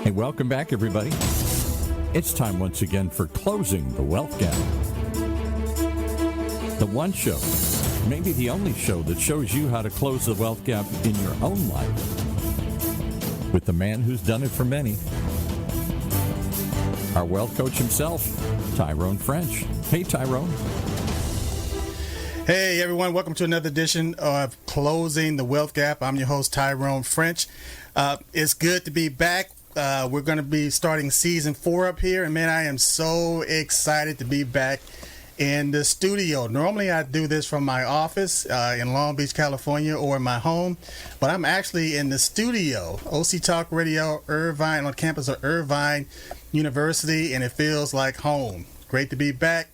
Hey, welcome back, everybody. It's time once again for Closing the Wealth Gap. The one show, maybe the only show, that shows you how to close the wealth gap in your own life with the man who's done it for many, our wealth coach himself, Tyrone French. Hey, Tyrone. Hey, everyone. Welcome to another edition of Closing the Wealth Gap. I'm your host, Tyrone French. It's good to be back. We're going to be starting season 4 up here, and man, I am so excited to be back in the studio. Normally I do this from my office in Long Beach, California, or in my home, but I'm actually in the studio, OC Talk Radio, Irvine, on campus of Irvine University, and it feels like home. Great to be back.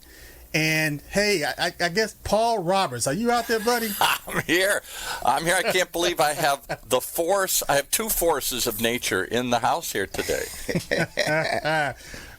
And hey, I guess Paul Roberts, are you out there, buddy? I'm here. I can't believe I have the force. I have two forces of nature in the house here today.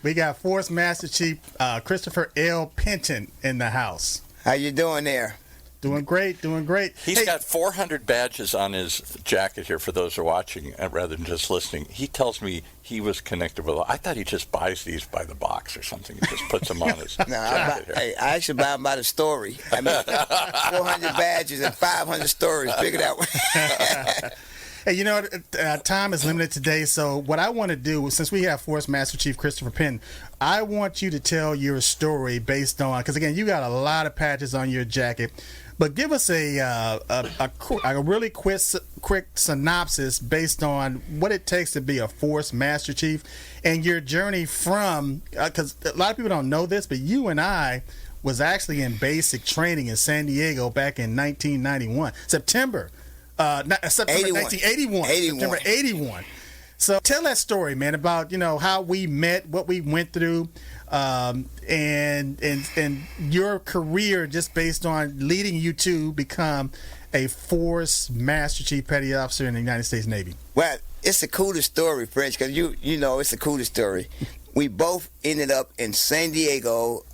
We got Force Master Chief Christopher L Penton in the house. How you doing there? Doing great, doing great. He's got 400 badges on his jacket here for those who are watching rather than just listening. He tells me he was connected with. I thought he just buys these by the box or something. He just puts them on his jacket here. I actually buy them by the story. I mean, 400 badges and 500 stories. Figure that way. Hey, you know, time is limited today, so what I want to do, since we have Force Master Chief Christopher Penton, I want you to tell your story based on, because again, you got a lot of patches on your jacket, but give us a really quick synopsis based on what it takes to be a Force Master Chief and your journey from, because a lot of people don't know this, but you and I was actually in basic training in San Diego back in 1991, September 1981. September 81. So tell that story, man, about, you know, how we met, what we went through, and your career just based on leading you to become a Force Master Chief Petty Officer in the United States Navy. Well, it's the coolest story, French, because you know it's the coolest story. We both ended up in San Diego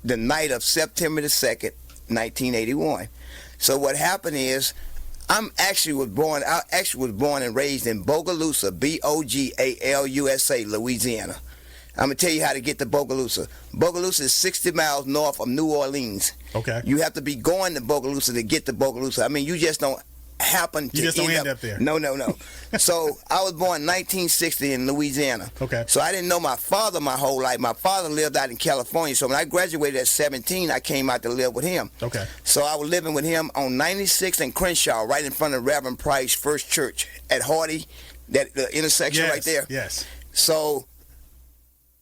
the night of September the 2nd, 1981. So what happened is, I actually was born and raised in Bogalusa, Bogalusa, Louisiana. I'm going to tell you how to get to Bogalusa. Bogalusa is 60 miles north of New Orleans. Okay. You have to be going to Bogalusa to get to Bogalusa. I mean, you just don't happen to end up there. No. So I was born in 1960 in Louisiana. Okay. So I didn't know my father my whole life. My father lived out in California. So when I graduated at 17, I came out to live with him. Okay. So I was living with him on 96th and Crenshaw, right in front of Reverend Price First Church at Hardy, the intersection right there. Yes. So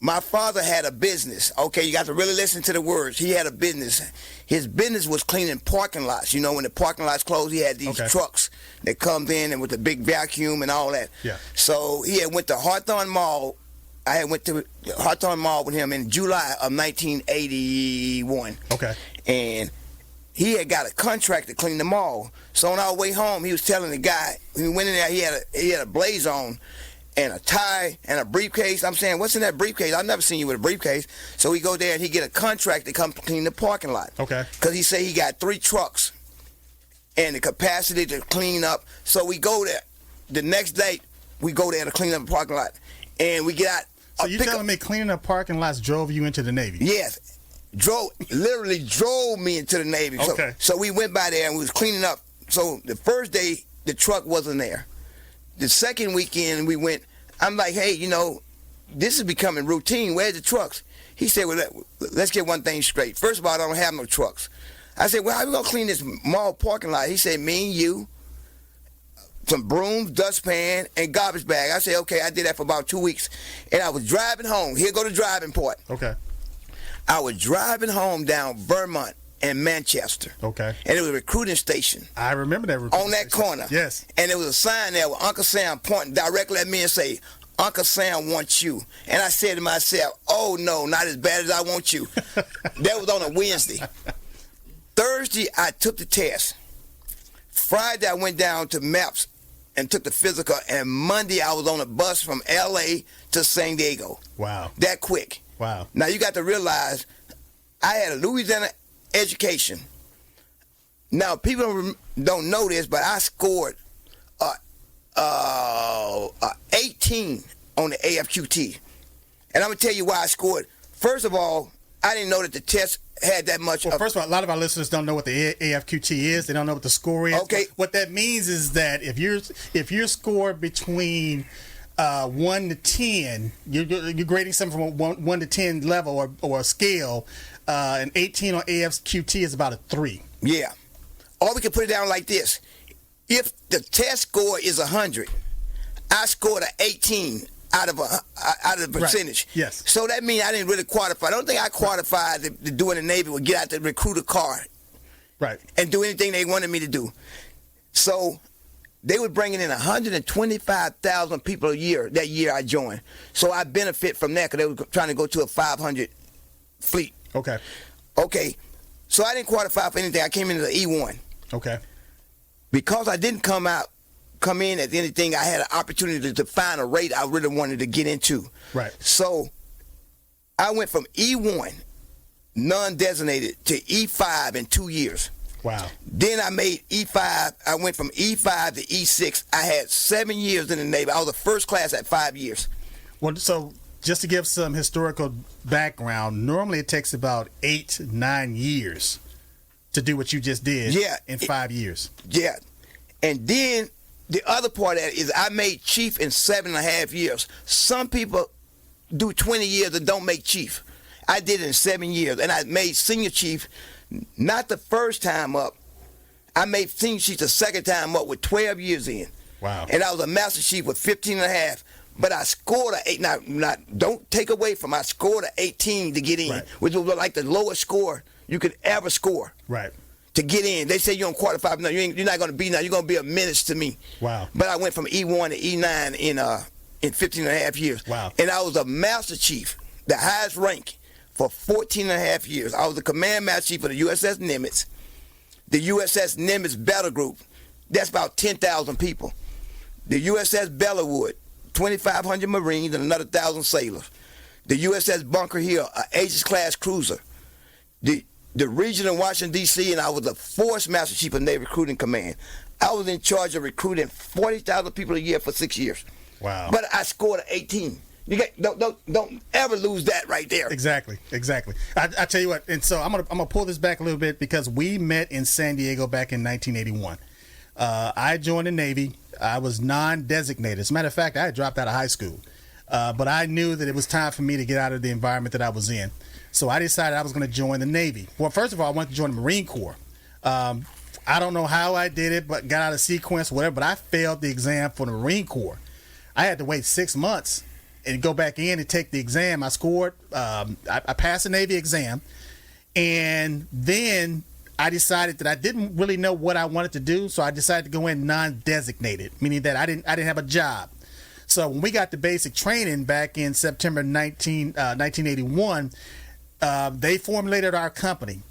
my father had a business. Okay, you got to really listen to the words. He had a business. His business was cleaning parking lots. You know, when the parking lots closed, he had these trucks that come in and with the big vacuum and all that. Yeah. So he had went to Hawthorne Mall. I had went to Hawthorne Mall with him in July of 1981. Okay. And he had got a contract to clean the mall. So on our way home, he was telling the guy, when we went in there, he had a blaze on and a tie and a briefcase. I'm saying, what's in that briefcase? I've never seen you with a briefcase. So we go there and he get a contract to come clean the parking lot. Okay. Because he said he got 3 trucks and the capacity to clean up. So we go there. The next day, we go there to clean up the parking lot. And we get out. So you telling me cleaning up parking lots drove you into the Navy? Yes. Literally drove me into the Navy. Okay. So we went by there and we was cleaning up. So the first day, the truck wasn't there. The second weekend we went, I'm like, hey, you know, this is becoming routine. Where's the trucks? He said, well, let's get one thing straight. First of all, I don't have no trucks. I said, well, how we going to clean this mall parking lot? He said, me and you, some brooms, dustpan, and garbage bag. I said, okay, I did that for about 2 weeks. And I was driving home. Here go the driving part. Okay. I was driving home down Vermont and Manchester. Okay. And it was a recruiting station. I remember that recruiting on that station. corner. Yes. And there was a sign there with Uncle Sam pointing directly at me and say, Uncle Sam wants you. And I said to myself, oh no, not as bad as I want you. That was on a Wednesday. Thursday, I took the test. Friday, I went down to MAPS and took the physical. And Monday, I was on a bus from L.A. to San Diego. Wow. That quick. Wow. Now, you got to realize, I had a Louisiana education. Now, people don't know this, but I scored 18 on the AFQT. And I'm going to tell you why I scored. First of all, I didn't know that the test had that much. Well, first of all, a lot of our listeners don't know what the AFQT is. They don't know what the score is. Okay. What that means is that if you're scored between 1 to 10, you're grading something from a 1 to 10 level or a scale. An 18 on AFQT is about a 3. Yeah. Or we can put it down like this. If the test score is 100, I scored an 18 out of the percentage. Right. Yes. So that means I didn't really qualify. I don't think I qualified to do in the Navy would get out the recruiter car. Right. And do anything they wanted me to do. So they were bringing in 125,000 people a year that year I joined. So I benefit from that because they were trying to go to a 500 fleet. Okay. Okay. So I didn't qualify for anything. I came into the E1. Okay. Because I didn't come in as anything, I had an opportunity to find a rate I really wanted to get into. Right. So I went from E1, non-designated, to E5 in 2 years. Wow. Then I made E5. I went from E5 to E6. I had 7 years in the Navy. I was a first class at 5 years. Well, so just to give some historical background, normally it takes about 8-9 years to do what you just did in 5 years. Yeah. And then the other part of that is I made chief in 7.5 years. Some people do 20 years and don't make chief. I did it in 7 years. And I made senior chief not the first time up. I made senior chief the second time up with 12 years in. Wow. And I was a master chief with 15.5. But I scored an 8. Now, don't take away from I scored an 18 to get in, right, which was like the lowest score you could ever score. Right. To get in. They say you don't qualify. No, you're not going to be now. You're going to be a menace to me. Wow. But I went from E1 to E9 in 15.5 years. Wow. And I was a master chief, the highest rank, for 14.5 years. I was the command master chief for the USS Nimitz, the USS Nimitz Battle Group. That's about 10,000 people. The USS Bellewood, 2,500 Marines and another 1,000 sailors. The USS Bunker Hill, an Aegis-class cruiser. The region in Washington, D.C., and I was the Force Master Chief of Navy Recruiting Command. I was in charge of recruiting 40,000 people a year for 6 years. Wow. But I scored an 18. Don't ever lose that right there. Exactly. I tell you what, and so I'm gonna pull this back a little bit because we met in San Diego back in 1981. I joined the Navy. I was non-designated. As a matter of fact, I had dropped out of high school. But I knew that it was time for me to get out of the environment that I was in. So I decided I was going to join the Navy. Well, first of all, I wanted to join the Marine Corps. I don't know how I did it, but got out of sequence, whatever, but I failed the exam for the Marine Corps. I had to wait 6 months and go back in and take the exam. I scored, I passed the Navy exam, and then I decided that I didn't really know what I wanted to do, so I decided to go in non-designated, meaning that I didn't have a job. So when we got the basic training back in September 1981, they formulated our company.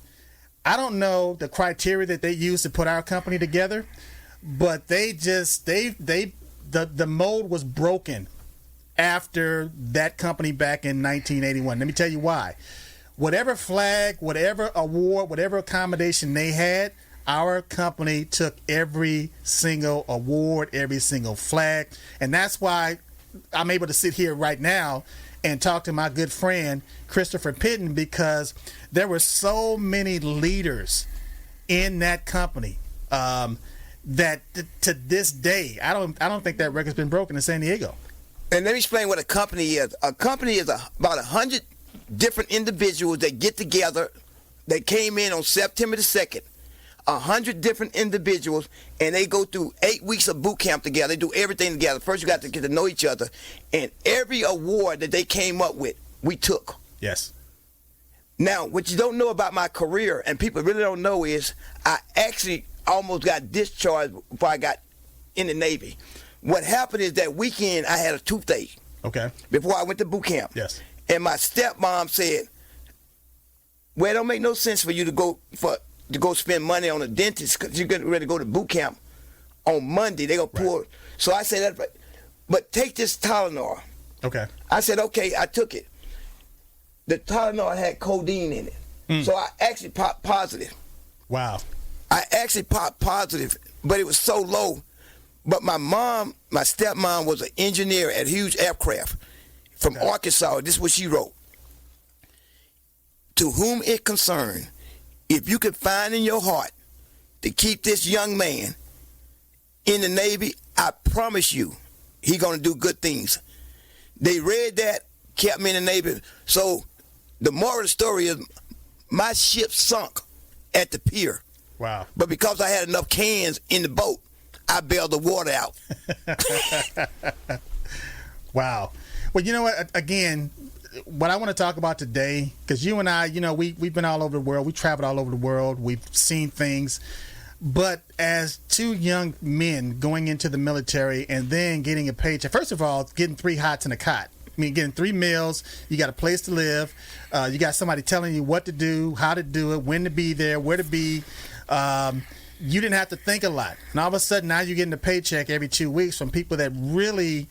I don't know the criteria that they used to put our company together, but the mold was broken after that company back in 1981. Let me tell you why. Whatever flag, whatever award, whatever accommodation they had, our company took every single award, every single flag, and that's why I'm able to sit here right now and talk to my good friend Christopher Penton, because there were so many leaders in that company that to this day, I don't think that record's been broken in San Diego. And let me explain what a company is. A company is about 100 different individuals that get together. They came in on September the 2nd. 100 different individuals, and they go through 8 weeks of boot camp together. They do everything together. First, you got to get to know each other. And every award that they came up with, we took. Yes. Now, what you don't know about my career, and people really don't know, is I actually almost got discharged before I got in the Navy. What happened is that weekend I had a toothache. Okay. Before I went to boot camp. Yes. And my stepmom said, well, it don't make no sense for you to go spend money on a dentist because you're getting ready to go to boot camp on Monday. They're going to pull. So I said, but take this Tylenol. Okay. I said, okay, I took it. The Tylenol had codeine in it. So I actually popped positive. Wow. I actually popped positive, but it was so low. But my stepmom was an engineer at Hughes Aircraft from Arkansas. This is what she wrote. To whom it concerned, if you could find in your heart to keep this young man in the Navy, I promise you, he going to do good things. They read that, kept me in the Navy. So the moral of the story is my ship sunk at the pier. Wow. But because I had enough cans in the boat, I bailed the water out. Wow. Well, you know what? Again, what I want to talk about today, because you and I, you know, we've been all over the world. We traveled all over the world. We've seen things. But as two young men going into the military and then getting a paycheck, first of all, getting 3 hots and a cot. I mean, getting 3 meals, you got a place to live, you got somebody telling you what to do, how to do it, when to be there, where to be. You didn't have to think a lot. And all of a sudden, now you're getting a paycheck every 2 weeks from people that really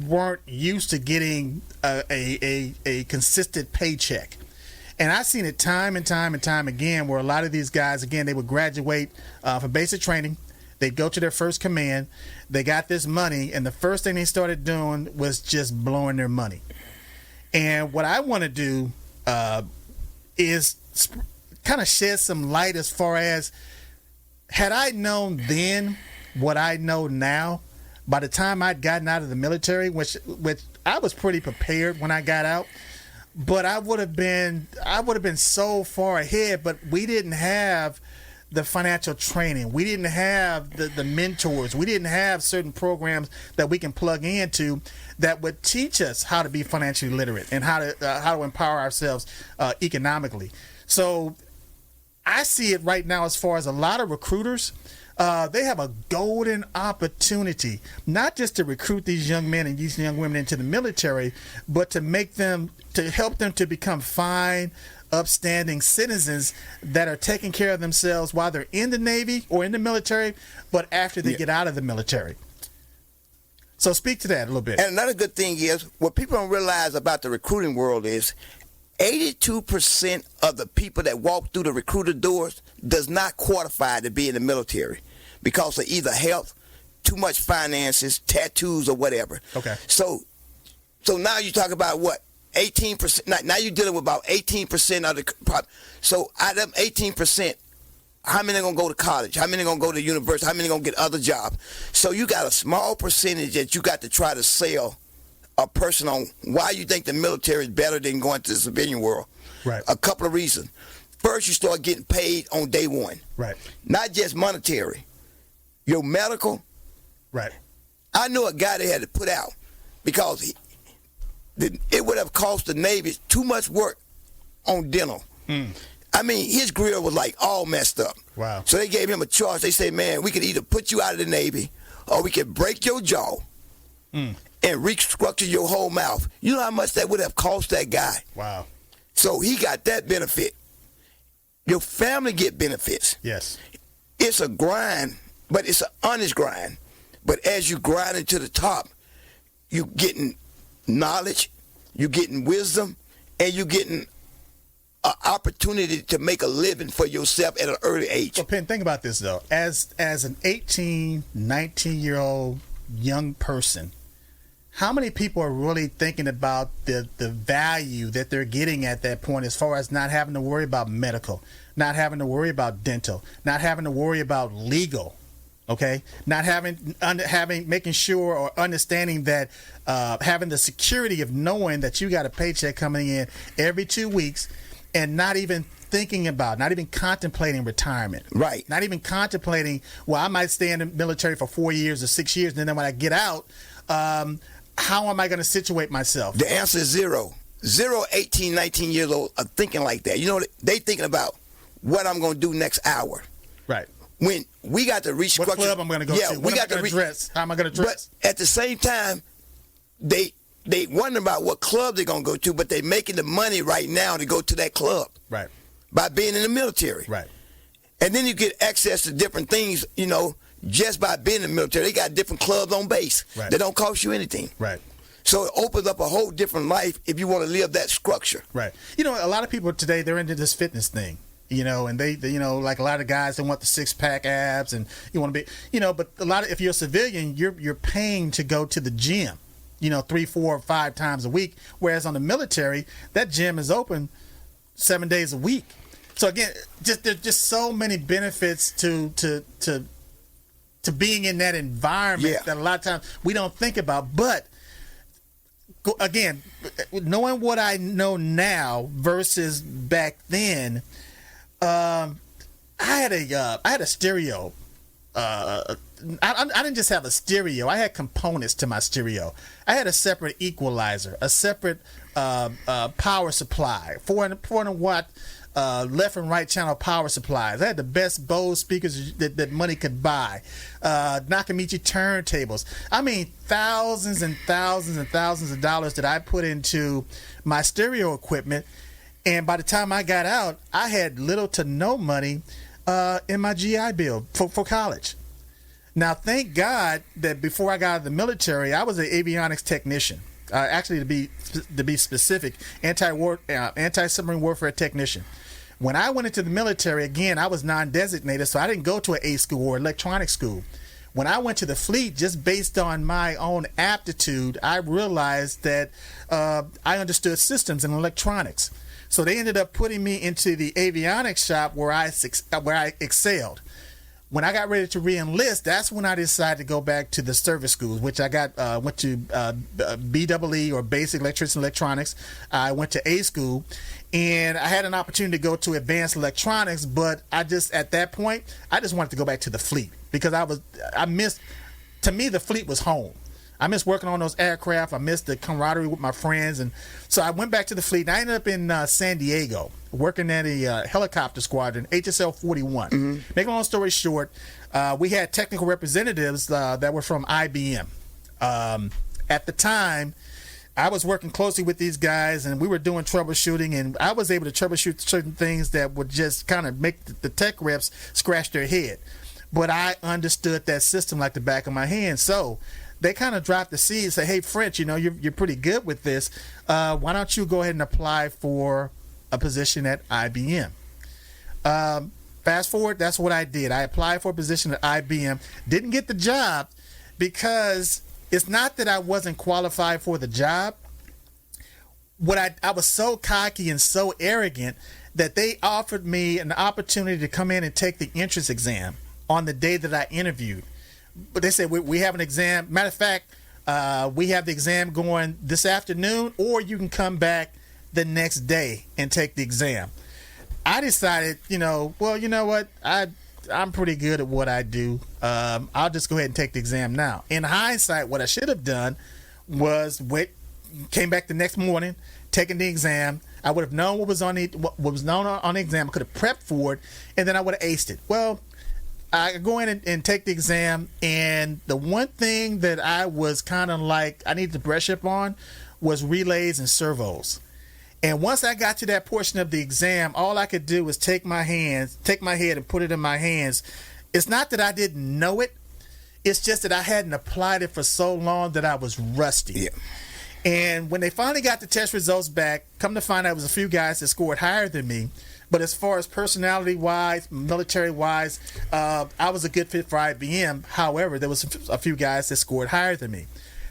weren't used to getting a consistent paycheck. And I've seen it time and time and time again where a lot of these guys, again, they would graduate from basic training. They'd go to their first command. They got this money, and the first thing they started doing was just blowing their money. And what I want to do is kind of shed some light as far as, had I known then what I know now, by the time I'd gotten out of the military, which I was pretty prepared when I got out, but I would have been so far ahead. But we didn't have the financial training. We didn't have the mentors. We didn't have certain programs that we can plug into that would teach us how to be financially literate and how to empower ourselves economically. So I see it right now as far as a lot of recruiters. They have a golden opportunity, not just to recruit these young men and these young women into the military, but to help them to become fine, upstanding citizens that are taking care of themselves while they're in the Navy or in the military, but after they get out of the military. So speak to that a little bit. And another good thing is, what people don't realize about the recruiting world is 82% of the people that walk through the recruiter doors does not qualify to be in the military because of either health, too much finances, tattoos, or whatever. Okay. So now you talk about what? 18%. Now you're dealing with about 18% of the. So out of them 18%, how many are going to go to college? How many are going to go to university? How many are going to get other jobs? So you got a small percentage that you got to try to sell a person on why you think the military is better than going to the civilian world. Right. A couple of reasons. First, you start getting paid on day one. Right. Not just monetary. Your medical. Right. I know a guy that had to put out because it would have cost the Navy too much work on dental. I mean, his grill was like all messed up. Wow. So they gave him a choice. They said, man, we could either put you out of the Navy or we could break your jaw and restructure your whole mouth. You know how much that would have cost that guy? Wow. So he got that benefit. Your family get benefits. Yes. It's a grind, but it's an honest grind. But as you grind into the top, you getting knowledge, you getting wisdom, and you getting an opportunity to make a living for yourself at an early age. Well, Penn, think about this, though. As an 18, 19-year-old young person, how many people are really thinking about the value that they're getting at that point as far as not having to worry about medical, not having to worry about dental, not having to worry about legal, okay? Not making sure or understanding that having the security of knowing that you got a paycheck coming in every 2 weeks and not even thinking about, not even contemplating retirement. Right. Not even contemplating, well, I might stay in the military for 4 years or 6 years, and then when I get out, how am I going to situate myself? The answer is zero. 18, 19 years old are thinking like that. You know, they thinking about what I'm going to do next hour. Right. When we got to restructure. What club I'm going to go to? What am I going to dress? How am I going to dress? But at the same time, they wonder about what club they're going to go to, but they're making the money right now to go to that club. Right. By being in the military. Right. And then you get access to different things, you know, just by being in the military. They got different clubs on base. Right. That don't cost you anything. Right. So it opens up a whole different life if you want to live that structure. Right. You know, a lot of people today, they're into this fitness thing. And they like a lot of guys, they want the 6-pack abs, and you want to be, but if you're a civilian, you're paying to go to the gym, 3, 4, 5 times a week. Whereas on the military, that gym is open 7 days a week. So again, there's just so many benefits to being in that environment that a lot of times we don't think about. But again, knowing what I know now versus back then, I had a stereo. I didn't just have a stereo. I had components to my stereo. I had a separate equalizer, a separate power supply, 400 watt left and right channel power supplies. I had the best Bose speakers that money could buy. Nakamichi turntables. I mean, thousands and thousands and thousands of dollars that I put into my stereo equipment. And by the time I got out, I had little to no money in my GI Bill for college. Now, thank God that before I got out of the military, I was an avionics technician. Actually, to be specific, anti-submarine warfare technician. When I went into the military, again, I was non-designated, so I didn't go to an A school or electronics school. When I went to the fleet, just based on my own aptitude, I realized that I understood systems and electronics. So they ended up putting me into the avionics shop where I excelled. When I got ready to re-enlist, that's when I decided to go back to the service schools, which I went to BEE, or Basic Electrician Electronics. I went to A school, and I had an opportunity to go to Advanced Electronics, but at that point, I just wanted to go back to the fleet because to me, the fleet was home. I missed working on those aircraft. I missed the camaraderie with my friends. And so I went back to the fleet. And I ended up in San Diego working at a helicopter squadron, HSL 41. Mm-hmm. Make a long story short, we had technical representatives that were from IBM. At the time, I was working closely with these guys, and we were doing troubleshooting, and I was able to troubleshoot certain things that would just kind of make the tech reps scratch their head. But I understood that system like the back of my hand. So they kind of dropped the seed and say, hey, French, you're pretty good with this. Why don't you go ahead and apply for a position at IBM? Fast forward, that's what I did. I applied for a position at IBM. Didn't get the job because it's not that I wasn't qualified for the job. I was so cocky and so arrogant that they offered me an opportunity to come in and take the entrance exam on the day that I interviewed. But they said, we have an exam. Matter of fact, we have the exam going this afternoon, or you can come back the next day and take the exam. I decided, well, you know what? I'm pretty good at what I do. I'll just go ahead and take the exam now. In hindsight, what I should have done was came back the next morning, taken the exam. I would have known what was on the exam. I could have prepped for it, and then I would have aced it. Well, I go in and take the exam, and the one thing that I was kind of like I needed to brush up on was relays and servos. And once I got to that portion of the exam, all I could do was take my head and put it in my hands. It's not that I didn't know it. It's just that I hadn't applied it for so long that I was rusty. Yeah. And when they finally got the test results back, come to find out it was a few guys that scored higher than me. But as far as personality-wise, military-wise, I was a good fit for IBM. However, there was a few guys that scored higher than me.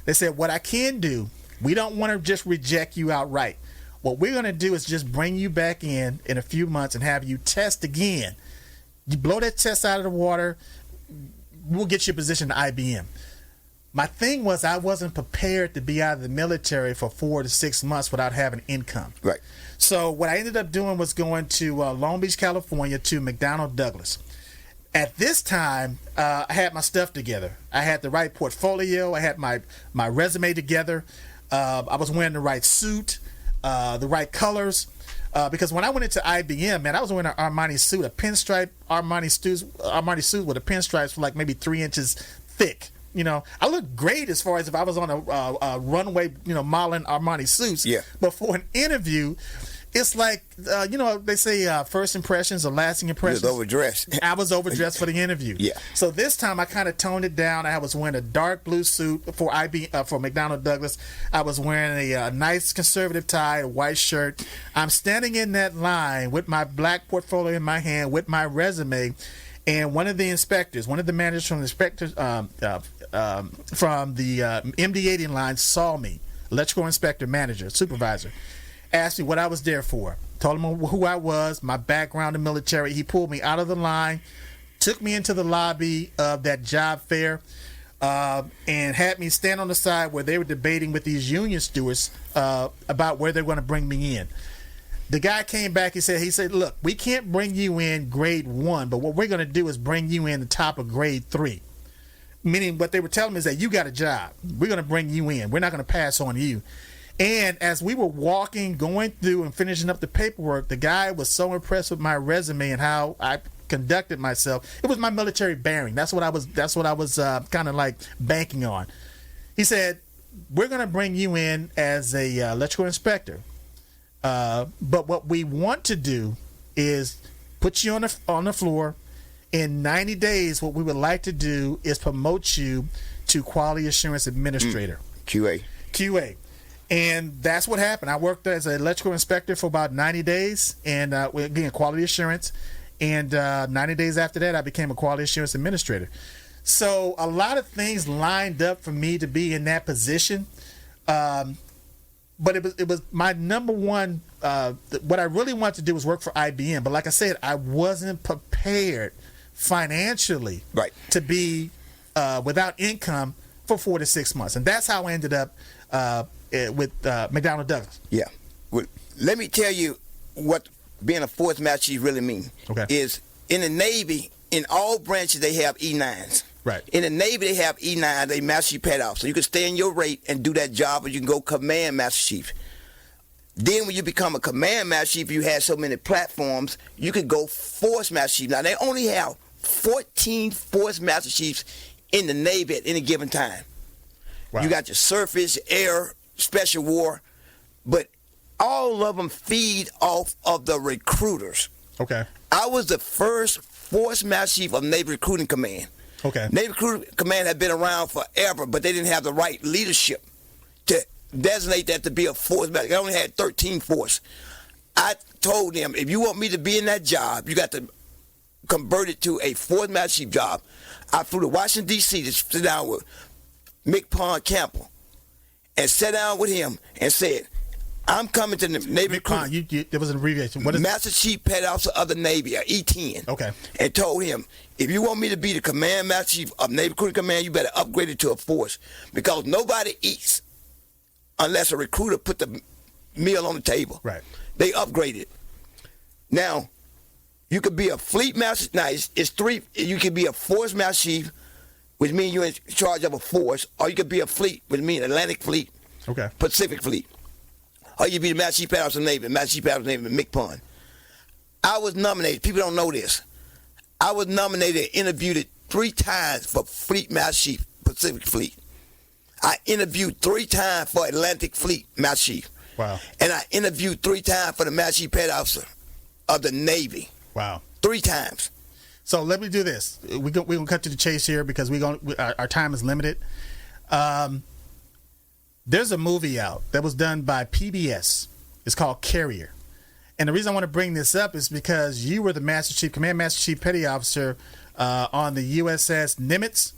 They said, what I can do, we don't want to just reject you outright. What we're going to do is just bring you back in a few months and have you test again. You blow that test out of the water, we'll get you a position at IBM. My thing was I wasn't prepared to be out of the military for 4 to 6 months without having income. Right. So what I ended up doing was going to Long Beach, California, to McDonnell Douglas. At this time, I had my stuff together. I had the right portfolio. I had my resume together. I was wearing the right suit, the right colors. Because when I went into IBM, man, I was wearing an Armani suit, a pinstripe Armani suit with a pinstripes for like maybe 3 inches thick. I looked great as far as if I was on a runway, modeling Armani suits. Yeah. But for an interview, it's like, they say first impressions are lasting impressions. You was overdressed. I was overdressed for the interview. Yeah. So this time I kind of toned it down. I was wearing a dark blue suit for for McDonnell Douglas. I was wearing a nice conservative tie, a white shirt. I'm standing in that line with my black portfolio in my hand with my resume, and one of the inspectors, one of the managers from the inspectors from the MD-80 line saw me, electrical inspector, manager, supervisor. Asked me what I was there for. Told him who I was, my background in military. He pulled me out of the line, took me into the lobby of that job fair, and had me stand on the side where they were debating with these union stewards about where they're going to bring me in. The guy came back. He said, look, we can't bring you in grade 1, but what we're going to do is bring you in the top of grade 3. Meaning what they were telling me is that you got a job. We're going to bring you in. We're not going to pass on you. And as we were going through and finishing up the paperwork, the guy was so impressed with my resume and how I conducted myself. It was my military bearing. That's what I was kind of like banking on. He said, we're going to bring you in as a electrical inspector. But what we want to do is put you on the floor. In 90 days, what we would like to do is promote you to quality assurance administrator. QA. And that's what happened. I worked as an electrical inspector for about 90 days, and again, quality assurance. And 90 days after that, I became a quality assurance administrator. So a lot of things lined up for me to be in that position. But it was my number one. What I really wanted to do was work for IBM. But like I said, I wasn't prepared financially to be without income for 4 to 6 months. And that's how I ended up with McDonnell Douglas. Yeah. Well, let me tell you what being a force master chief really means. Okay. Is in the Navy, in all branches, they have E9s. Right. In the Navy, they have E9, they master chief pet off. So you can stay in your rate and do that job, or you can go command master chief. Then when you become a command master chief, you have so many platforms, you could go force master chief. Now, they only have 14 force master chiefs in the Navy at any given time. Wow. You got your surface, air, special war, but all of them feed off of the recruiters. Okay. I was the first force master chief of Navy Recruiting Command. Okay. Navy Recruiting Command had been around forever, but they didn't have the right leadership to designate that to be a force master. They only had 13 force. I told them, if you want me to be in that job, you got to convert it to a force master chief job. I flew to Washington, D.C. to sit down with Mick Pond Campbell and sat down with him and said, I'm coming to the Navy Recruiting. There was an abbreviation. What is Master Chief Petty Officer of the Navy, or E10. Okay. And told him, if you want me to be the Command Master Chief of Navy Recruiting Command, you better upgrade it to a force. Because nobody eats unless a recruiter put the meal on the table. Right. They upgrade it. Now, you could be a fleet master. Now, it's three. You could be a force master chief, which means you're in charge of a force, or you could be a fleet, which means Atlantic Fleet, okay, Pacific Fleet. Or you be the Master Chief Petty Officer of the Navy, Master Chief Petty Officer of the Navy, Mick Pond. I was nominated. People don't know this. I was nominated and interviewed 3 times for Fleet Master Chief, Pacific Fleet. I interviewed 3 times for Atlantic Fleet Master Chief. Wow. And I interviewed 3 times for the Master Chief Petty Officer of the Navy. Wow. 3 times. So let me do this. We're gonna cut to the chase here because our time is limited. There's a movie out that was done by PBS. It's called Carrier. And the reason I want to bring this up is because you were the Command Master Chief Petty Officer on the USS Nimitz.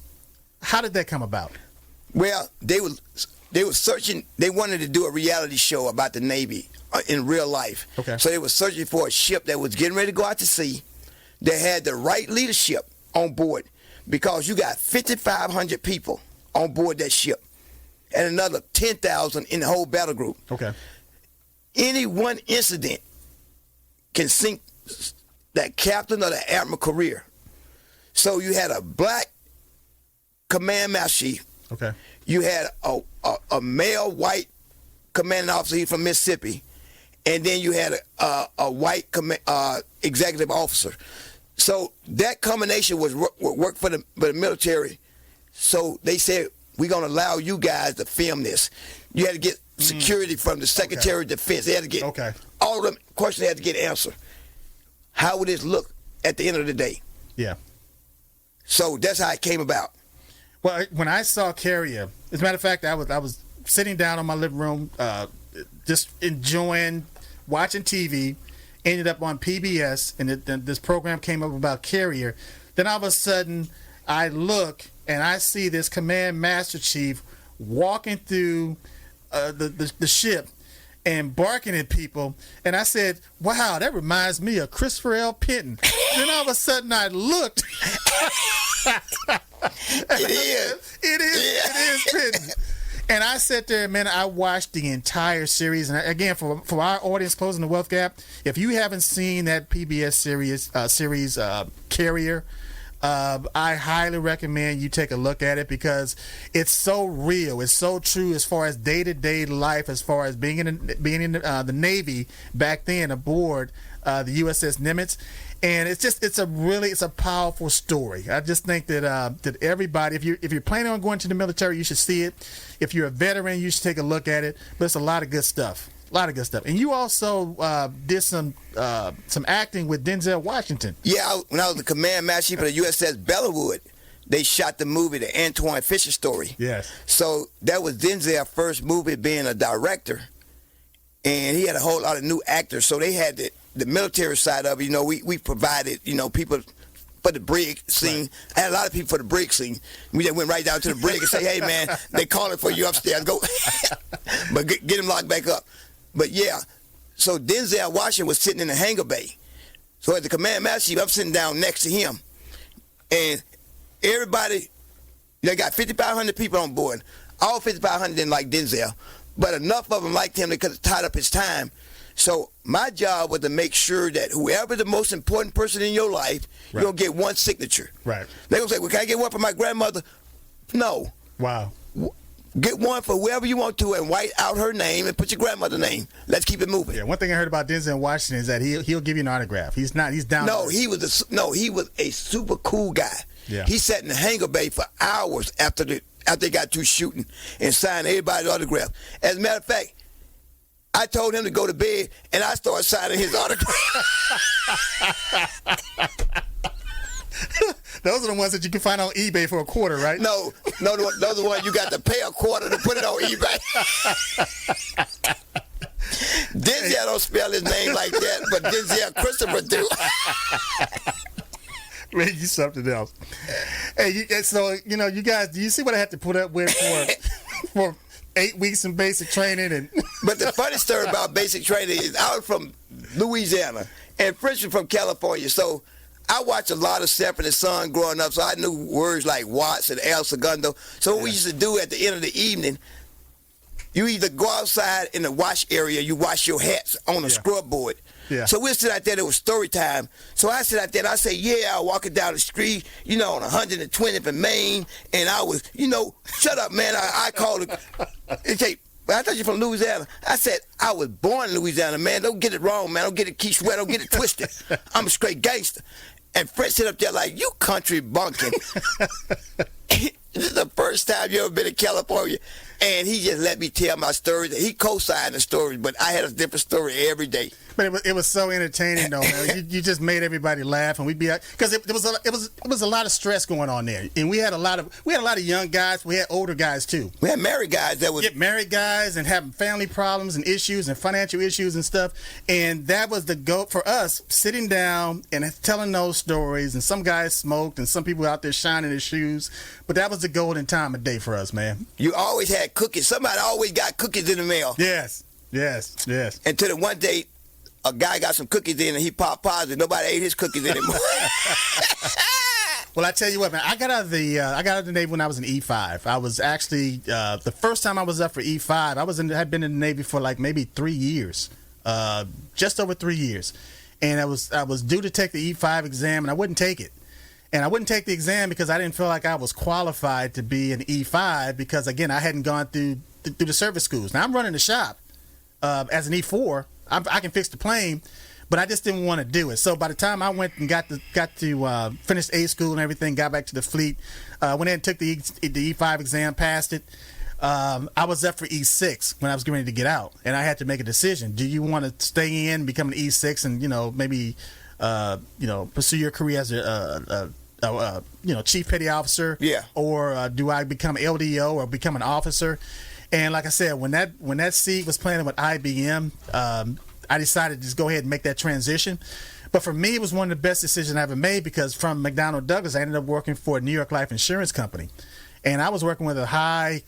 How did that come about? Well, they were searching. They wanted to do a reality show about the Navy in real life. Okay. So they were searching for a ship that was getting ready to go out to sea, that had the right leadership on board, because you got 5,500 people on board that ship and another 10,000 in the whole battle group. Okay. Any one incident can sink that captain or the admiral career. So you had a black command master chief. Okay. You had a male white commanding officer, he's from Mississippi, and then you had a white executive officer. So that combination was work for the military. So they said, we're going to allow you guys to film this. You had to get security from the Secretary of Defense. They had to get all of them questions. They had to get answered. How would this look at the end of the day? Yeah. So that's how it came about. Well, when I saw Carrier, as a matter of fact, I was sitting down on my living room, just enjoying watching TV. Ended up on PBS, and this program came up about Carrier. Then all of a sudden, I look and I see this Command Master Chief walking through the ship and barking at people, and I said, "Wow, that reminds me of Christopher L. Penton." Then all of a sudden, I looked. It is Penton. And I sat there, man, I watched the entire series. And again, for our audience closing the wealth gap, if you haven't seen that PBS series Carrier, I highly recommend you take a look at it because it's so real. It's so true as far as day-to-day life, as far as being in the Navy back then aboard the USS Nimitz. And it's a powerful story. I just think that everybody, if you're planning on going to the military, you should see it. If you're a veteran, you should take a look at it. But it's a lot of good stuff. And you also did some acting with Denzel Washington. Yeah, when I was the Command Master Chief of the USS Bellewood, they shot the movie, the Antoine Fisher Story. Yes. So that was Denzel's first movie being a director, and he had a whole lot of new actors. So they had the military side of it. We provided, people for the brig scene. Right. I had a lot of people for the brig scene. We just went right down to the brig and say, "Hey, man, they calling for you upstairs. Go." But get him locked back up. But yeah, so Denzel Washington was sitting in the hangar bay. So as the Command Master Chief, I'm sitting down next to him. And everybody, they got 5,500 people on board. All 5,500 didn't like Denzel. But enough of them liked him because it tied up his time. So my job was to make sure that whoever the most important person in your life, you're going to get one signature. Right. They're going to say, "Well, can I get one for my grandmother?" No. Wow. Get one for whoever you want to and write out her name and put your grandmother's name. Let's keep it moving. Yeah, one thing I heard about Denzel Washington is that he'll give you an autograph. He's down. No, he was a super cool guy. Yeah. He sat in the hangar bay for hours after they got through shooting and signed everybody's autograph. As a matter of fact, I told him to go to bed, and I started signing his autograph. Those are the ones that you can find on eBay for $0.25, right? No, those are the ones you got to pay $0.25 to put it on eBay. Denzel don't spell his name like that, but Denzel Christopher do. Man, you something else. Hey, you guys, do you see what I had to put up with for 8 weeks in basic training? And But the funny story about basic training is I was from Louisiana and French was from California, so I watched a lot of Sanford and Son growing up, so I knew words like Watts and El Segundo. So what we used to do at the end of the evening, you either go outside in the wash area, you wash your hats on a scrub board. Yeah. So we'd sit out there, it was story time. So I sit out there and I say, I was walking down the street, on 120th and Main, and I was, shut up, man. I called it. I thought you're from Louisiana. I said, I was born in Louisiana, man. Don't get it wrong, man. Don't get it sweat. Don't get it twisted. I'm a straight gangster. And Fred sit up there like, you country bunking. This is the first time you ever been in California. And he just let me tell my stories. He co-signed the stories, but I had a different story every day. But it was so entertaining, though, man. You just made everybody laugh, and we'd be because it was a lot of stress going on there, and we had a lot of young guys. We had older guys too. We had married guys that would married guys and having family problems and issues and financial issues and stuff. And that was the go for us, sitting down and telling those stories. And some guys smoked, and some people out there shining their shoes. But that was the golden time of day for us, man. You always had cookies. Somebody always got cookies in the mail. Yes. Until the one day, a guy got some cookies in and he popped positive. Nobody ate his cookies anymore. Well, I tell you what, man. I got out of the Navy when I was in E5. I was actually the first time I was up for E5. Had been in the Navy for like maybe 3 years, just over 3 years, and I was due to take the E5 exam and I wouldn't take it. And I wouldn't take the exam because I didn't feel like I was qualified to be an E5 because, again, I hadn't gone through the service schools. Now, I'm running the shop as an E4. I can fix the plane, but I just didn't want to do it. So by the time I went and got to finish A school and everything, got back to the fleet, went in and took the E5 exam, passed it. I was up for E6 when I was getting ready to get out, and I had to make a decision. Do you want to stay in, become an E6, and maybe pursue your career as a chief petty officer? Yeah. Or do I become LDO or become an officer? And like I said, when that seed was planted with IBM, I decided to just go ahead and make that transition. But for me, it was one of the best decisions I ever made, because from McDonnell Douglas, I ended up working for a New York Life Insurance Company. And I was working with high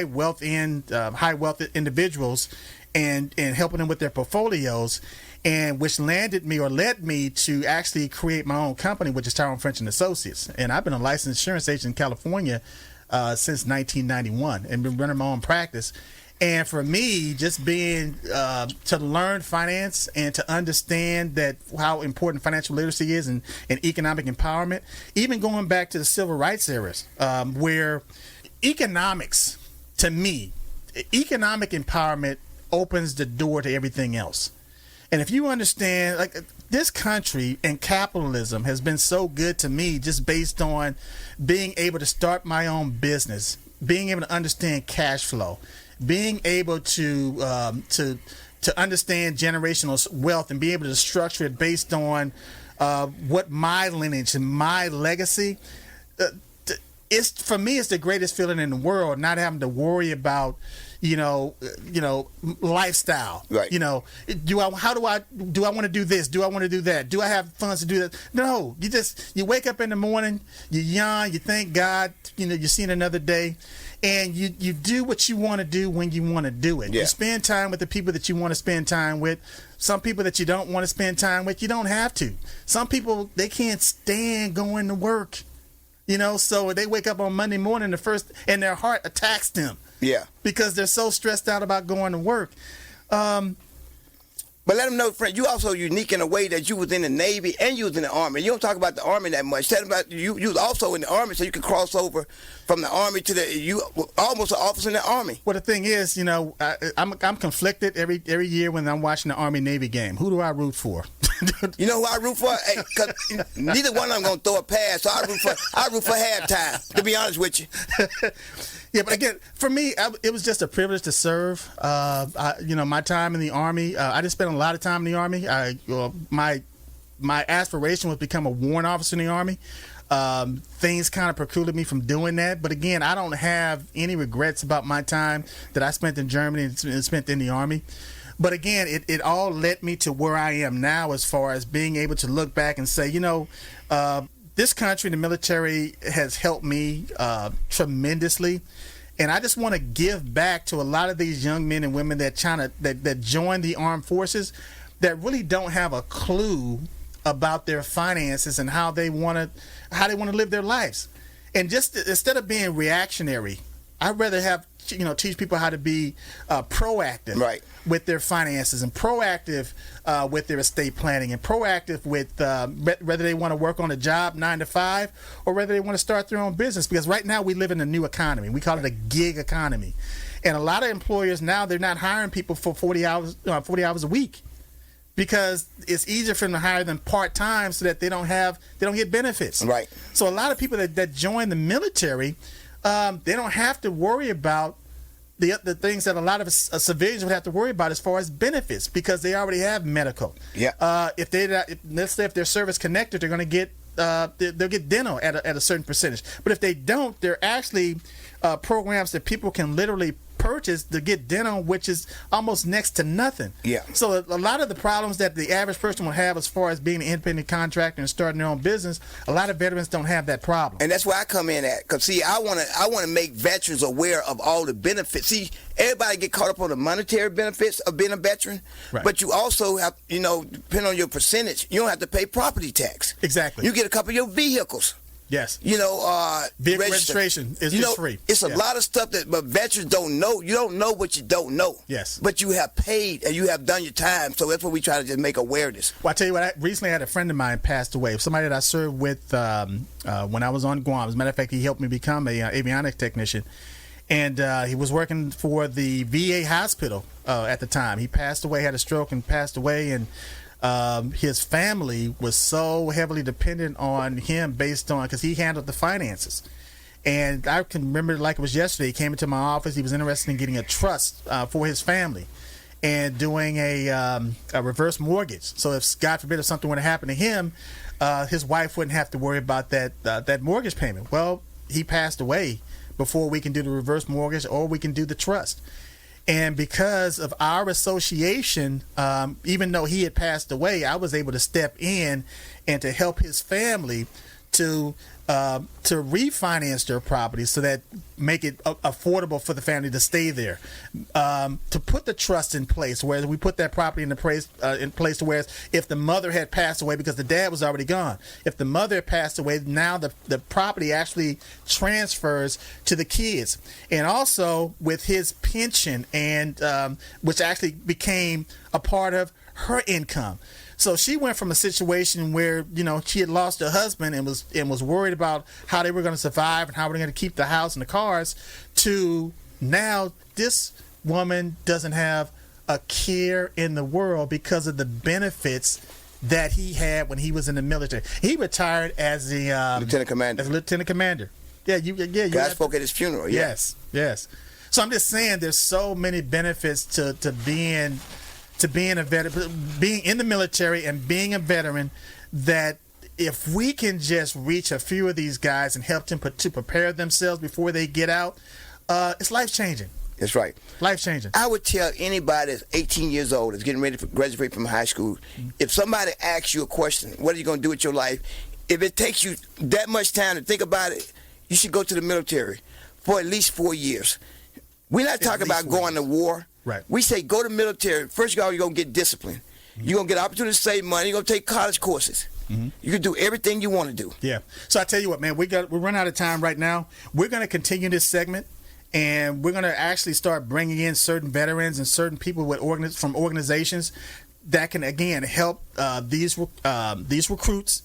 wealth individuals and helping them with their portfolios, and which led me to actually create my own company, which is Tyrone French and Associates. And I've been a licensed insurance agent in California since 1991 and been running my own practice. And for me, just being to learn finance and to understand that how important financial literacy is and economic empowerment, even going back to the civil rights eras, where economics, to me, economic empowerment opens the door to everything else. And if you understand, like, this country and capitalism has been so good to me just based on being able to start my own business, being able to understand cash flow, being able to understand generational wealth and be able to structure it based on what my lineage and my legacy. For me, it's the greatest feeling in the world, not having to worry about lifestyle. Right. Do I want to do this? Do I want to do that? Do I have funds to do that? No. You wake up in the morning, you yawn, you thank God, you're seeing another day. And you do what you want to do when you want to do it. Yeah. You spend time with the people that you want to spend time with. Some people that you don't want to spend time with, you don't have to. Some people, they can't stand going to work. So they wake up on Monday morning and their heart attacks them. Yeah. Because they're so stressed out about going to work. But let them know, friend, you also unique in a way that you was in the Navy and you was in the Army. You don't talk about the Army that much. Tell them about you was also in the Army, so you can cross over from the Army to you almost an officer in the Army. Well, the thing is, I'm conflicted every year when I'm watching the Army-Navy game. Who do I root for? You know who I root for? Hey, 'cause neither one of them going to throw a pass, so I root for halftime, to be honest with you. Yeah, but again, for me, it was just a privilege to serve. My time in the Army, I just spent a lot of time in the Army. My aspiration was to become a warrant officer in the Army. Things kind of precluded me from doing that. But again, I don't have any regrets about my time that I spent in Germany and spent in the Army. But again, it all led me to where I am now, as far as being able to look back and say, this country, the military, has helped me tremendously. And I just want to give back to a lot of these young men and women that join the armed forces that really don't have a clue about their finances and how they want to live their lives. And just instead of being reactionary, I'd rather teach people how to be proactive, right, with their finances, and proactive with their estate planning, and proactive with whether they want to work on a job 9 to 5 or whether they want to start their own business. Because right now we live in a new economy. We call it a gig economy. And a lot of employers now, they're not hiring people for 40 hours a week, because it's easier for them to hire them part-time so that they don't get benefits. Right. So a lot of people that join the military, they don't have to worry about the things that a lot of civilians would have to worry about as far as benefits, because they already have medical. Yeah. Let's say if they're service connected, they're going to get they'll get dental at a certain percentage. But if they don't, there are actually programs that people can literally purchase to get dental, which is almost next to nothing. Yeah. So a lot of the problems that the average person will have as far as being an independent contractor and starting their own business, a lot of veterans don't have that problem. And that's where I come in at, because see, I want to make veterans aware of all the benefits. See, everybody get caught up on the monetary benefits of being a veteran, right, but you also have, depending on your percentage, you don't have to pay property tax. Exactly. You get a couple of your vehicles. Yes. Vehicle registration is just free. It's a lot of stuff that veterans don't know. You don't know what you don't know. Yes. But you have paid and you have done your time. So that's what we try to just make awareness. Well, I tell you what, I recently had a friend of mine passed away. Somebody that I served with when I was on Guam. As a matter of fact, he helped me become an avionics technician. And he was working for the VA hospital at the time. He passed away, had a stroke and passed away. And his family was so heavily dependent on him because he handled the finances. And I can remember like it was yesterday. He came into my office. He was interested in getting a trust for his family and doing a reverse mortgage. So if, God forbid, if something were to happen to him, his wife wouldn't have to worry about that mortgage payment. Well, he passed away before we can do the reverse mortgage or we can do the trust. And because of our association, even though he had passed away, I was able to step in and to help his family to refinance their property so that make it affordable for the family to stay there, to put the trust in place, whereas we put that property in place to whereas if the mother had passed away because the dad was already gone, if the mother had passed away, now the property actually transfers to the kids. And also with his pension, and which actually became a part of her income. So she went from a situation where, she had lost her husband and was worried about how they were going to survive and how we're going to keep the house and the cars, to now this woman doesn't have a care in the world because of the benefits that he had when he was in the military. He retired as the lieutenant commander. As lieutenant commander. Yeah, I spoke at his funeral. Yeah. Yes. So I'm just saying, there's so many benefits to being a veteran, being in the military and being a veteran, that if we can just reach a few of these guys and help them to prepare themselves before they get out, it's life-changing. That's right. Life-changing. I would tell anybody that's 18 years old, that's getting ready to graduate from high school, if somebody asks you a question, what are you going to do with your life? If it takes you that much time to think about it, you should go to the military for at least 4 years. We're not talking about going to war. Right. We say go to military. First of all, you're going to get discipline. Mm-hmm. You're going to get opportunity to save money. You're going to take college courses. Mm-hmm. You can do everything you want to do. Yeah. So I tell you what, man, we're running out of time right now. We're going to continue this segment, and we're going to actually start bringing in certain veterans and certain people from organizations that can, again, help these recruits,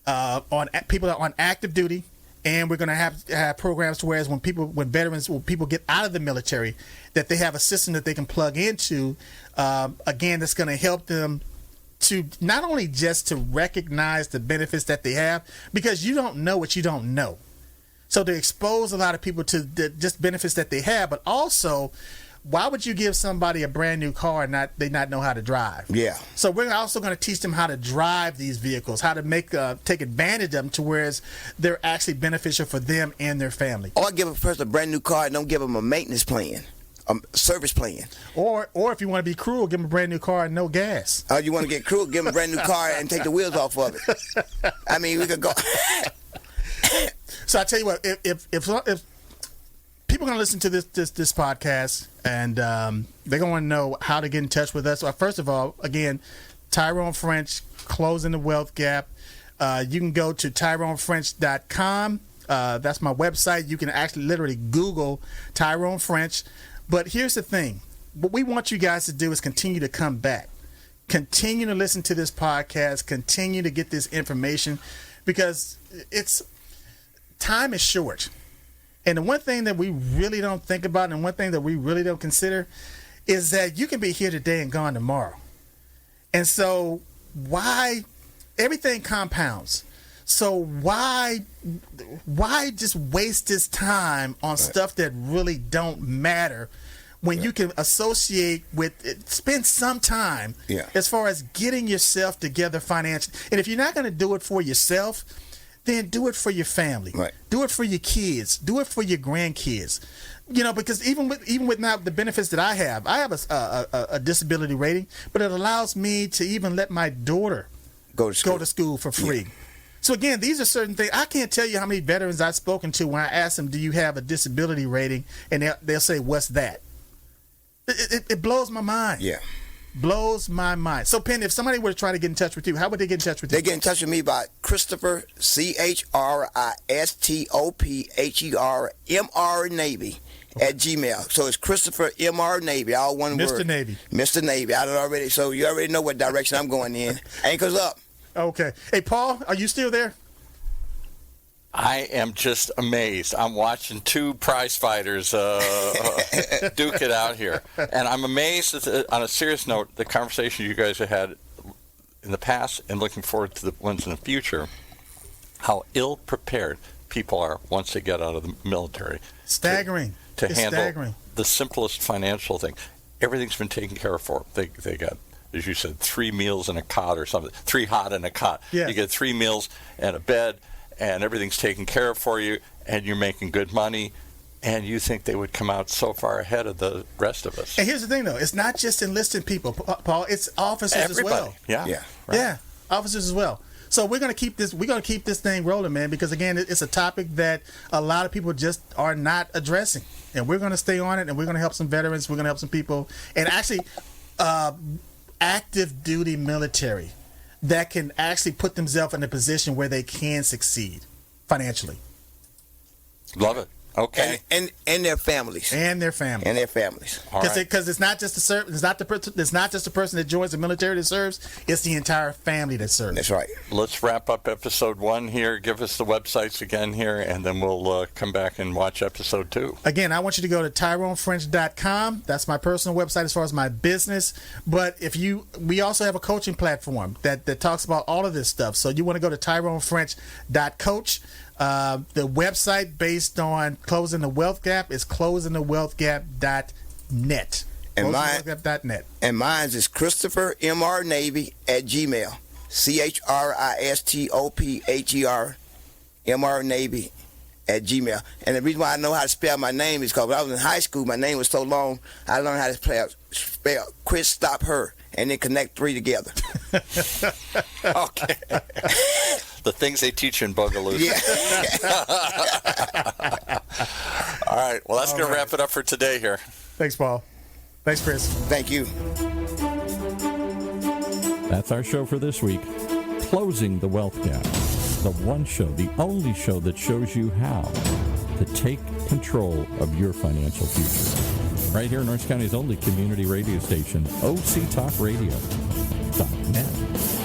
on people that are on active duty. And we're going to have programs to whereas when people get out of the military, that they have a system that they can plug into, again, that's going to help them to not only just to recognize the benefits that they have, because you don't know what you don't know. So to expose a lot of people to the just benefits that they have, but also, why would you give somebody a brand new car and they not know how to drive? Yeah. So we're also going to teach them how to drive these vehicles, how to take advantage of them to whereas they're actually beneficial for them and their family. Or give a person a brand new car and don't give them a maintenance plan, a service plan. Or if you want to be cruel, give them a brand new car and no gas. Oh, you want to get cruel? Give them a brand new car and take the wheels off of it. I mean, we could go. So I tell you what, if people are going to listen to this podcast and they're going to know how to get in touch with us. So first of all, again, Tyrone French, Closing the Wealth Gap. You can go to TyroneFrench.com. That's my website. You can actually literally Google Tyrone French. But here's the thing. What we want you guys to do is continue to come back. Continue to listen to this podcast. Continue to get this information, because time is short. And the one thing that we really don't think about, and one thing that we really don't consider, is that you can be here today and gone tomorrow. And so why everything compounds. So why just waste this time on stuff that really don't matter when you can associate with it, spend some time as far as getting yourself together financially. And if you're not going to do it for yourself, then do it for your family. Right. Do it for your kids. Do it for your grandkids. Because even with now the benefits that I have a disability rating, but it allows me to even let my daughter go to school for free. Yeah. So again, these are certain things. I can't tell you how many veterans I've spoken to when I ask them, "Do you have a disability rating?" and they'll say, "What's that?" It blows my mind. Yeah. Blows my mind. So, Penn, if somebody were to try to get in touch with you, how would they get in touch with you? They get in touch with me by Christopher, ChristopherMR Navy at Gmail. So it's Christopher MR Navy, all one word. Mr. Navy. Mr. Navy. So you already know what direction I'm going in. Anchors up. Okay. Hey, Paul, are you still there? I am just amazed. I'm watching two prize fighters duke it out here. And I'm amazed, on a serious note, the conversation you guys have had in the past and looking forward to the ones in the future, how ill-prepared people are once they get out of the military. Staggering. To It's handle staggering. the simplest financial thing. Everything's been taken care of for them. They got, as you said, 3 meals and a cot or something. 3 hot and a cot. Yeah. You get 3 meals and a bed, and everything's taken care of for you, and you're making good money. And you think they would come out so far ahead of the rest of us. And here's the thing, though. It's not just enlisted people, Paul. It's officers Everybody. as well. Yeah. Right. Yeah, officers as well. So we're gonna keep this. We're gonna keep this thing rolling, man. Because again, it's a topic that a lot of people just are not addressing, and we're gonna stay on it. And we're gonna help some veterans. We're gonna help some people, and actually, active duty military that can actually put themselves in a position where they can succeed financially. Love it. Okay. And their families. And their families. And their families. All right. Because it's not just the person that joins the military that serves. It's the entire family that serves. That's right. Let's wrap up episode 1 here. Give us the websites again here, and then we'll come back and watch episode 2. Again, I want you to go to TyroneFrench.com. That's my personal website as far as my business. But we also have a coaching platform that talks about all of this stuff. So you want to go to TyroneFrench.coach. The website based on Closing the Wealth Gap is closingthewealthgap.net. And closingthewealthgap.net. And mine is Christopher MR Navy at Gmail. ChristopherMR Navy at Gmail. And the reason why I know how to spell my name is because when I was in high school, my name was so long, I learned how to spell Chris Stop Her and then connect 3 together. Okay. The things they teach in Bogalusa. Yeah. All right. Well, that's going to wrap it up for today here. Thanks, Paul. Thanks, Chris. Thank you. That's our show for this week. Closing the Wealth Gap. The one show, the only show that shows you how to take control of your financial future. Right here in Orange County's only community radio station, OCTalkRadio.net.